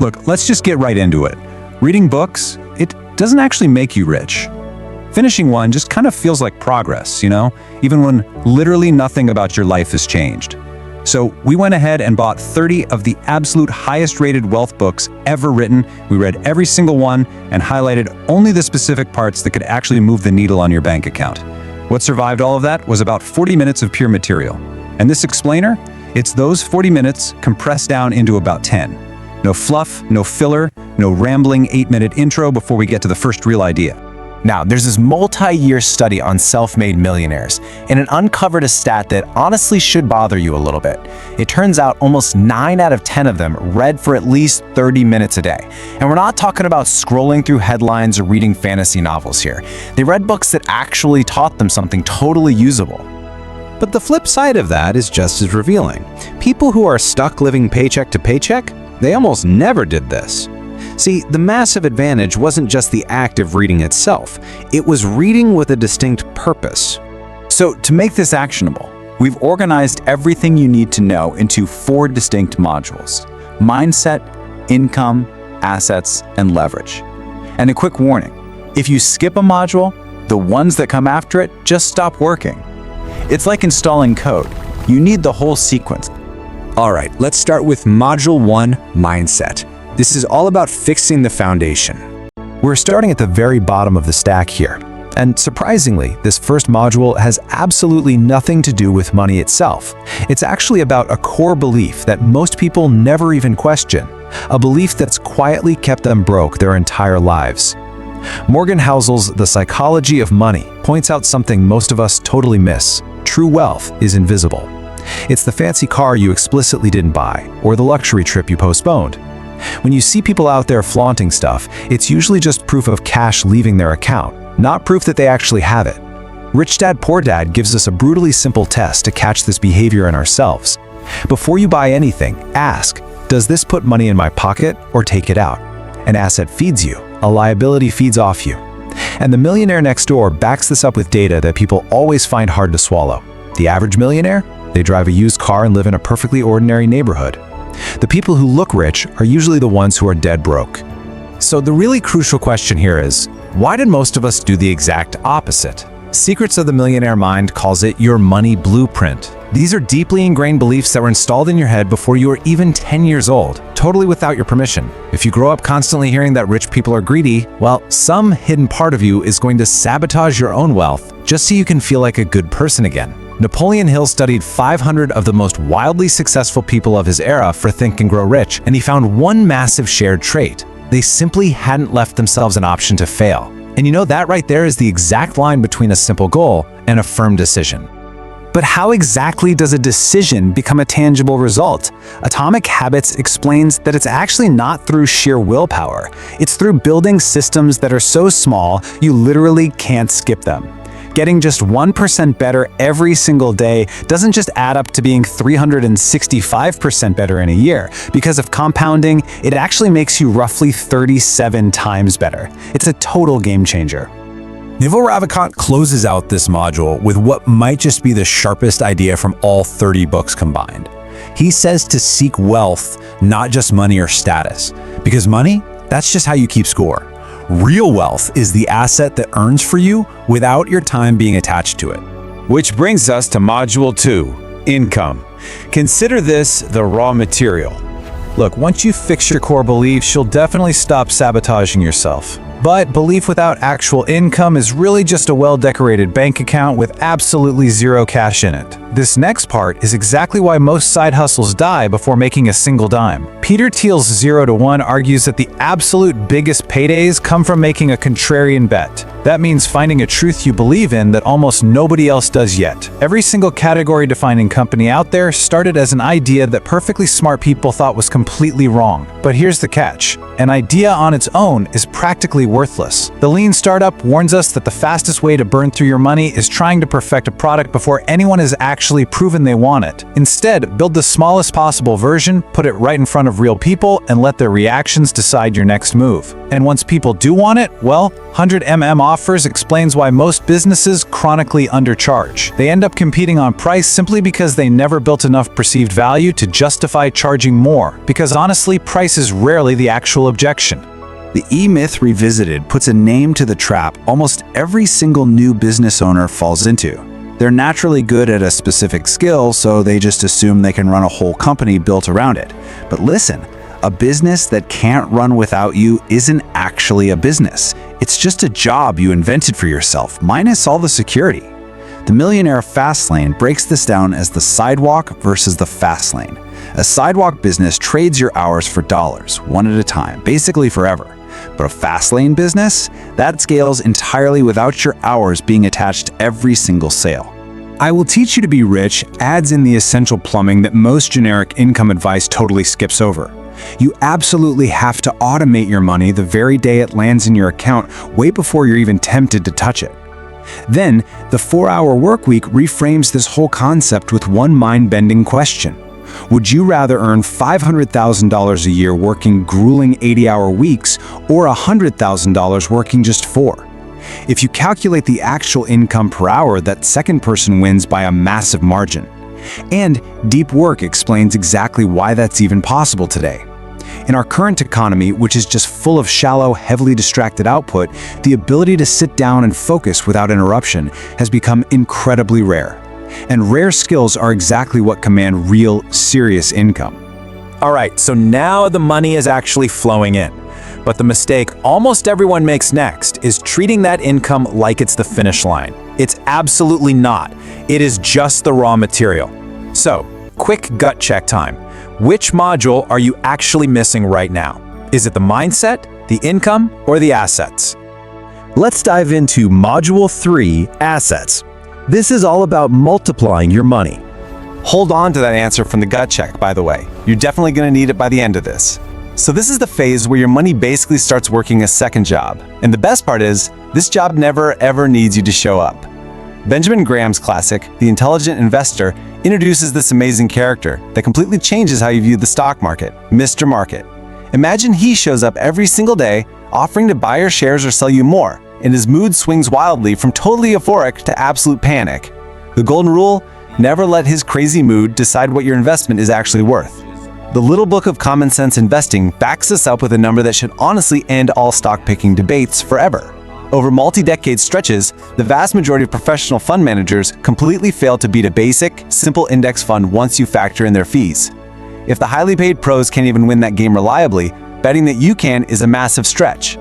Look, let's just get right into it. Reading books, it doesn't actually make you rich. Finishing one just kind of feels like progress, even when literally nothing about your life has changed. So we went ahead and bought 30 of the absolute highest rated wealth books ever written. We read every single one and highlighted only the specific parts that could actually move the needle on your bank account. What survived all of that was about 40 minutes of pure material. And this explainer, it's those 40 minutes compressed down into about 10. No fluff, no filler, no rambling 8-minute intro before we get to the first real idea. Now, there's this multi-year study on self-made millionaires, and it uncovered a stat that honestly should bother you a little bit. It turns out almost 9 out of 10 of them read for at least 30 minutes a day. And we're not talking about scrolling through headlines or reading fantasy novels here. They read books that actually taught them something totally usable. But the flip side of that is just as revealing. People who are stuck living paycheck to paycheck, they almost never did this. See, the massive advantage wasn't just the act of reading itself, it was reading with a distinct purpose. So to make this actionable, we've organized everything you need to know into 4 distinct modules: mindset, income, assets, and leverage. And a quick warning, if you skip a module, the ones that come after it just stop working. It's like installing code. You need the whole sequence. All right, let's start with Module 1, Mindset. This is all about fixing the foundation. We're starting at the very bottom of the stack here. And surprisingly, this first module has absolutely nothing to do with money itself. It's actually about a core belief that most people never even question, a belief that's quietly kept them broke their entire lives. Morgan Housel's The Psychology of Money points out something most of us totally miss. True wealth is invisible. It's the fancy car you explicitly didn't buy, or the luxury trip you postponed. When you see people out there flaunting stuff, it's usually just proof of cash leaving their account, not proof that they actually have it. Rich Dad Poor Dad gives us a brutally simple test to catch this behavior in ourselves. Before you buy anything, ask, does this put money in my pocket or take it out? An asset feeds you, a liability feeds off you. And the millionaire next door backs this up with data that people always find hard to swallow. The average millionaire? They drive a used car and live in a perfectly ordinary neighborhood. The people who look rich are usually the ones who are dead broke. So the really crucial question here is, why did most of us do the exact opposite? Secrets of the Millionaire Mind calls it your money blueprint. These are deeply ingrained beliefs that were installed in your head before you were even 10 years old, totally without your permission. If you grow up constantly hearing that rich people are greedy, well, some hidden part of you is going to sabotage your own wealth just so you can feel like a good person again. Napoleon Hill studied 500 of the most wildly successful people of his era for Think and Grow Rich, and he found one massive shared trait. They simply hadn't left themselves an option to fail. And that right there is the exact line between a simple goal and a firm decision. But how exactly does a decision become a tangible result? Atomic Habits explains that it's actually not through sheer willpower. It's through building systems that are so small, you literally can't skip them. Getting just 1% better every single day doesn't just add up to being 365% better in a year. Because of compounding, it actually makes you roughly 37 times better. It's a total game changer. Naval Ravikant closes out this module with what might just be the sharpest idea from all 30 books combined. He says to seek wealth, not just money or status. Because money, that's just how you keep score. Real wealth is the asset that earns for you without your time being attached to it. Which brings us to Module 2, Income. Consider this the raw material. Look, once you fix your core beliefs, you'll definitely stop sabotaging yourself. But belief without actual income is really just a well-decorated bank account with absolutely zero cash in it. This next part is exactly why most side hustles die before making a single dime. Peter Thiel's 0 to 1 argues that the absolute biggest paydays come from making a contrarian bet. That means finding a truth you believe in that almost nobody else does yet. Every single category-defining company out there started as an idea that perfectly smart people thought was completely wrong. But here's the catch. An idea on its own is practically worthless. The lean startup warns us that the fastest way to burn through your money is trying to perfect a product before anyone has actually proven they want it. Instead, build the smallest possible version, put it right in front of real people, and let their reactions decide your next move. And once people do want it, well, 100mm offers explains why most businesses chronically undercharge. They end up competing on price simply because they never built enough perceived value to justify charging more, because honestly, price is rarely the actual objection. The E-Myth Revisited puts a name to the trap almost every single new business owner falls into. They're naturally good at a specific skill, so they just assume they can run a whole company built around it. But listen, a business that can't run without you isn't actually a business. It's just a job you invented for yourself, minus all the security. The Millionaire Fast Lane breaks this down as the sidewalk versus the fast lane. A sidewalk business trades your hours for dollars, one at a time, basically forever. But a fast lane business, that scales entirely without your hours being attached to every single sale. I Will Teach You to Be Rich adds in the essential plumbing that most generic income advice totally skips over. You absolutely have to automate your money the very day it lands in your account, way before you're even tempted to touch it. Then, the 4-hour workweek reframes this whole concept with one mind-bending question. Would you rather earn $500,000 a year working grueling 80-hour weeks or $100,000 working just 4? If you calculate the actual income per hour, that second person wins by a massive margin. And deep work explains exactly why that's even possible today. In our current economy, which is just full of shallow, heavily distracted output, the ability to sit down and focus without interruption has become incredibly rare. And rare skills are exactly what command real, serious income. All right, so now the money is actually flowing in. But the mistake almost everyone makes next is treating that income like it's the finish line. It's absolutely not. It is just the raw material. So, quick gut check time. Which module are you actually missing right now? Is it the mindset, the income, or the assets? Let's dive into Module 3, Assets. This is all about multiplying your money. Hold on to that answer from the gut check, by the way. You're definitely going to need it by the end of this. So this is the phase where your money basically starts working a second job. And the best part is, this job never ever needs you to show up. Benjamin Graham's classic, The Intelligent Investor, introduces this amazing character that completely changes how you view the stock market, Mr. Market. Imagine he shows up every single day, offering to buy your shares or sell you more, and his mood swings wildly from totally euphoric to absolute panic. The golden rule: never let his crazy mood decide what your investment is actually worth. The Little Book of Common Sense Investing backs this up with a number that should honestly end all stock picking debates forever. Over multi-decade stretches, the vast majority of professional fund managers completely fail to beat a basic, simple index fund once you factor in their fees. If the highly paid pros can't even win that game reliably, betting that you can is a massive stretch.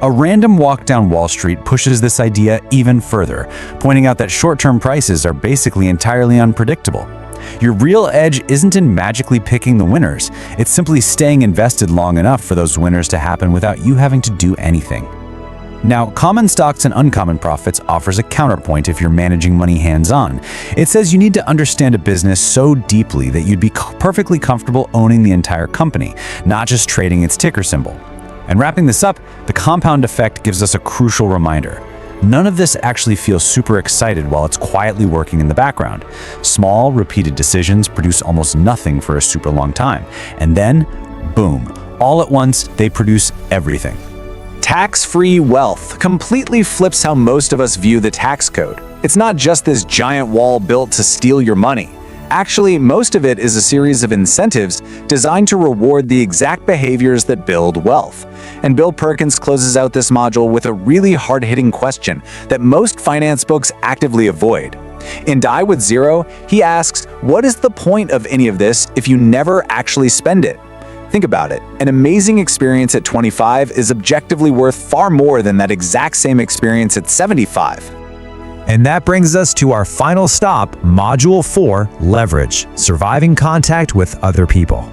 A random walk down Wall Street pushes this idea even further, pointing out that short-term prices are basically entirely unpredictable. Your real edge isn't in magically picking the winners, it's simply staying invested long enough for those winners to happen without you having to do anything. Now, Common Stocks and Uncommon Profits offers a counterpoint if you're managing money hands-on. It says you need to understand a business so deeply that you'd be perfectly comfortable owning the entire company, not just trading its ticker symbol. And wrapping this up, the compound effect gives us a crucial reminder. None of this actually feels super excited while it's quietly working in the background. Small, repeated decisions produce almost nothing for a super long time. And then, boom, all at once, they produce everything. Tax-free wealth completely flips how most of us view the tax code. It's not just this giant wall built to steal your money. Actually, most of it is a series of incentives designed to reward the exact behaviors that build wealth. And Bill Perkins closes out this module with a really hard-hitting question that most finance books actively avoid. In Die with Zero, he asks, what is the point of any of this if you never actually spend it? Think about it. An amazing experience at 25 is objectively worth far more than that exact same experience at 75. And that brings us to our final stop, Module 4, Leverage, Surviving Contact with Other People.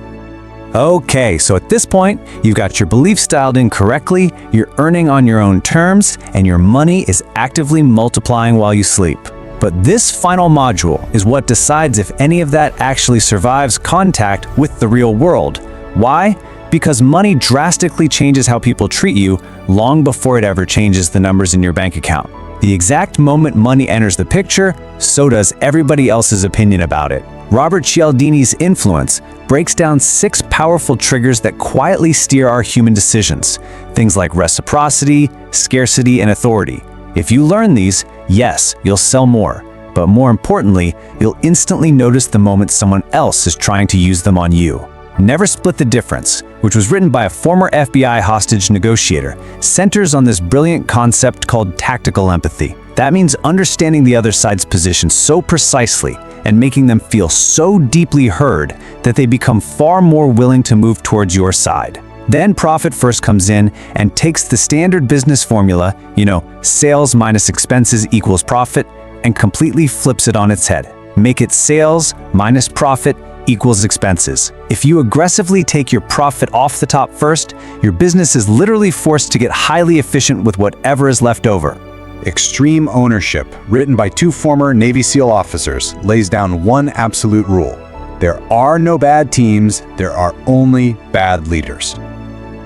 Okay, so at this point, you've got your beliefs dialed in correctly, you're earning on your own terms, and your money is actively multiplying while you sleep. But this final module is what decides if any of that actually survives contact with the real world. Why? Because money drastically changes how people treat you long before it ever changes the numbers in your bank account. The exact moment money enters the picture, so does everybody else's opinion about it. Robert Cialdini's Influence breaks down 6 powerful triggers that quietly steer our human decisions. Things like reciprocity, scarcity, and authority. If you learn these, yes, you'll sell more. But more importantly, you'll instantly notice the moment someone else is trying to use them on you. Never Split the Difference, which was written by a former FBI hostage negotiator, centers on this brilliant concept called tactical empathy. That means understanding the other side's position so precisely and making them feel so deeply heard that they become far more willing to move towards your side. Then Profit First comes in and takes the standard business formula, sales minus expenses equals profit, and completely flips it on its head. Make it sales minus profit equals expenses. If you aggressively take your profit off the top first, your business is literally forced to get highly efficient with whatever is left over. Extreme Ownership, written by 2 former Navy SEAL officers, lays down one absolute rule. There are no bad teams, there are only bad leaders.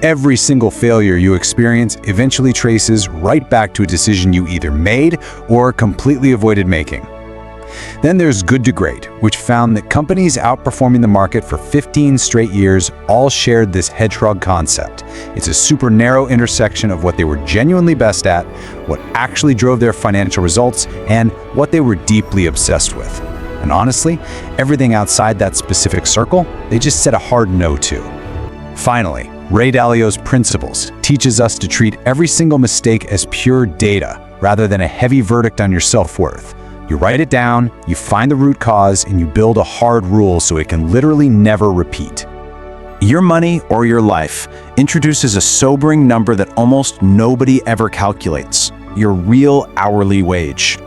Every single failure you experience eventually traces right back to a decision you either made or completely avoided making. Then there's Good to Great, which found that companies outperforming the market for 15 straight years all shared this hedgehog concept. It's a super narrow intersection of what they were genuinely best at, what actually drove their financial results, and what they were deeply obsessed with. And honestly, everything outside that specific circle, they just said a hard no to. Finally, Ray Dalio's Principles teaches us to treat every single mistake as pure data rather than a heavy verdict on your self-worth. You write it down, you find the root cause, and you build a hard rule so it can literally never repeat. Your Money or Your Life introduces a sobering number that almost nobody ever calculates: your real hourly wage.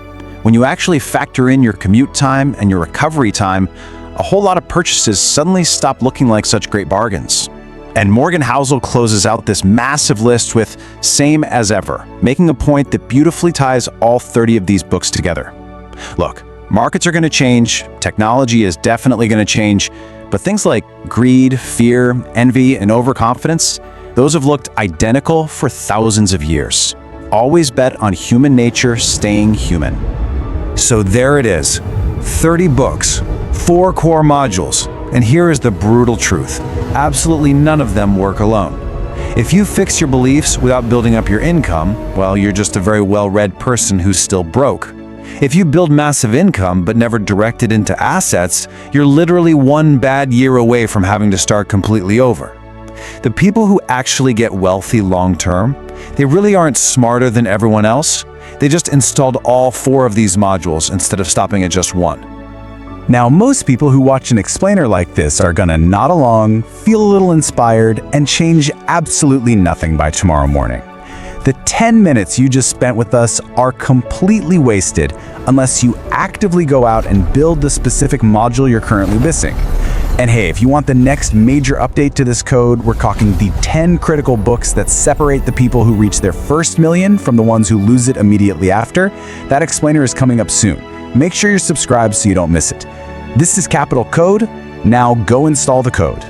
When you actually factor in your commute time and your recovery time, a whole lot of purchases suddenly stop looking like such great bargains. And Morgan Housel closes out this massive list with Same as Ever, making a point that beautifully ties all 30 of these books together. Look, markets are going to change, technology is definitely going to change, but things like greed, fear, envy, and overconfidence, those have looked identical for thousands of years. Always bet on human nature staying human. So there it is, 30 books, 4 core modules, and here is the brutal truth. Absolutely none of them work alone. If you fix your beliefs without building up your income, well, you're just a very well-read person who's still broke. If you build massive income but never direct it into assets, you're literally one bad year away from having to start completely over. The people who actually get wealthy long-term, they really aren't smarter than everyone else. They just installed all 4 of these modules instead of stopping at just one. Now, most people who watch an explainer like this are gonna nod along, feel a little inspired, and change absolutely nothing by tomorrow morning. The 10 minutes you just spent with us are completely wasted unless you actively go out and build the specific module you're currently missing. And hey, if you want the next major update to this code, we're talking the 10 critical books that separate the people who reach their first million from the ones who lose it immediately after. That explainer is coming up soon. Make sure you're subscribed so you don't miss it. This is Capital Code. Now go install the code.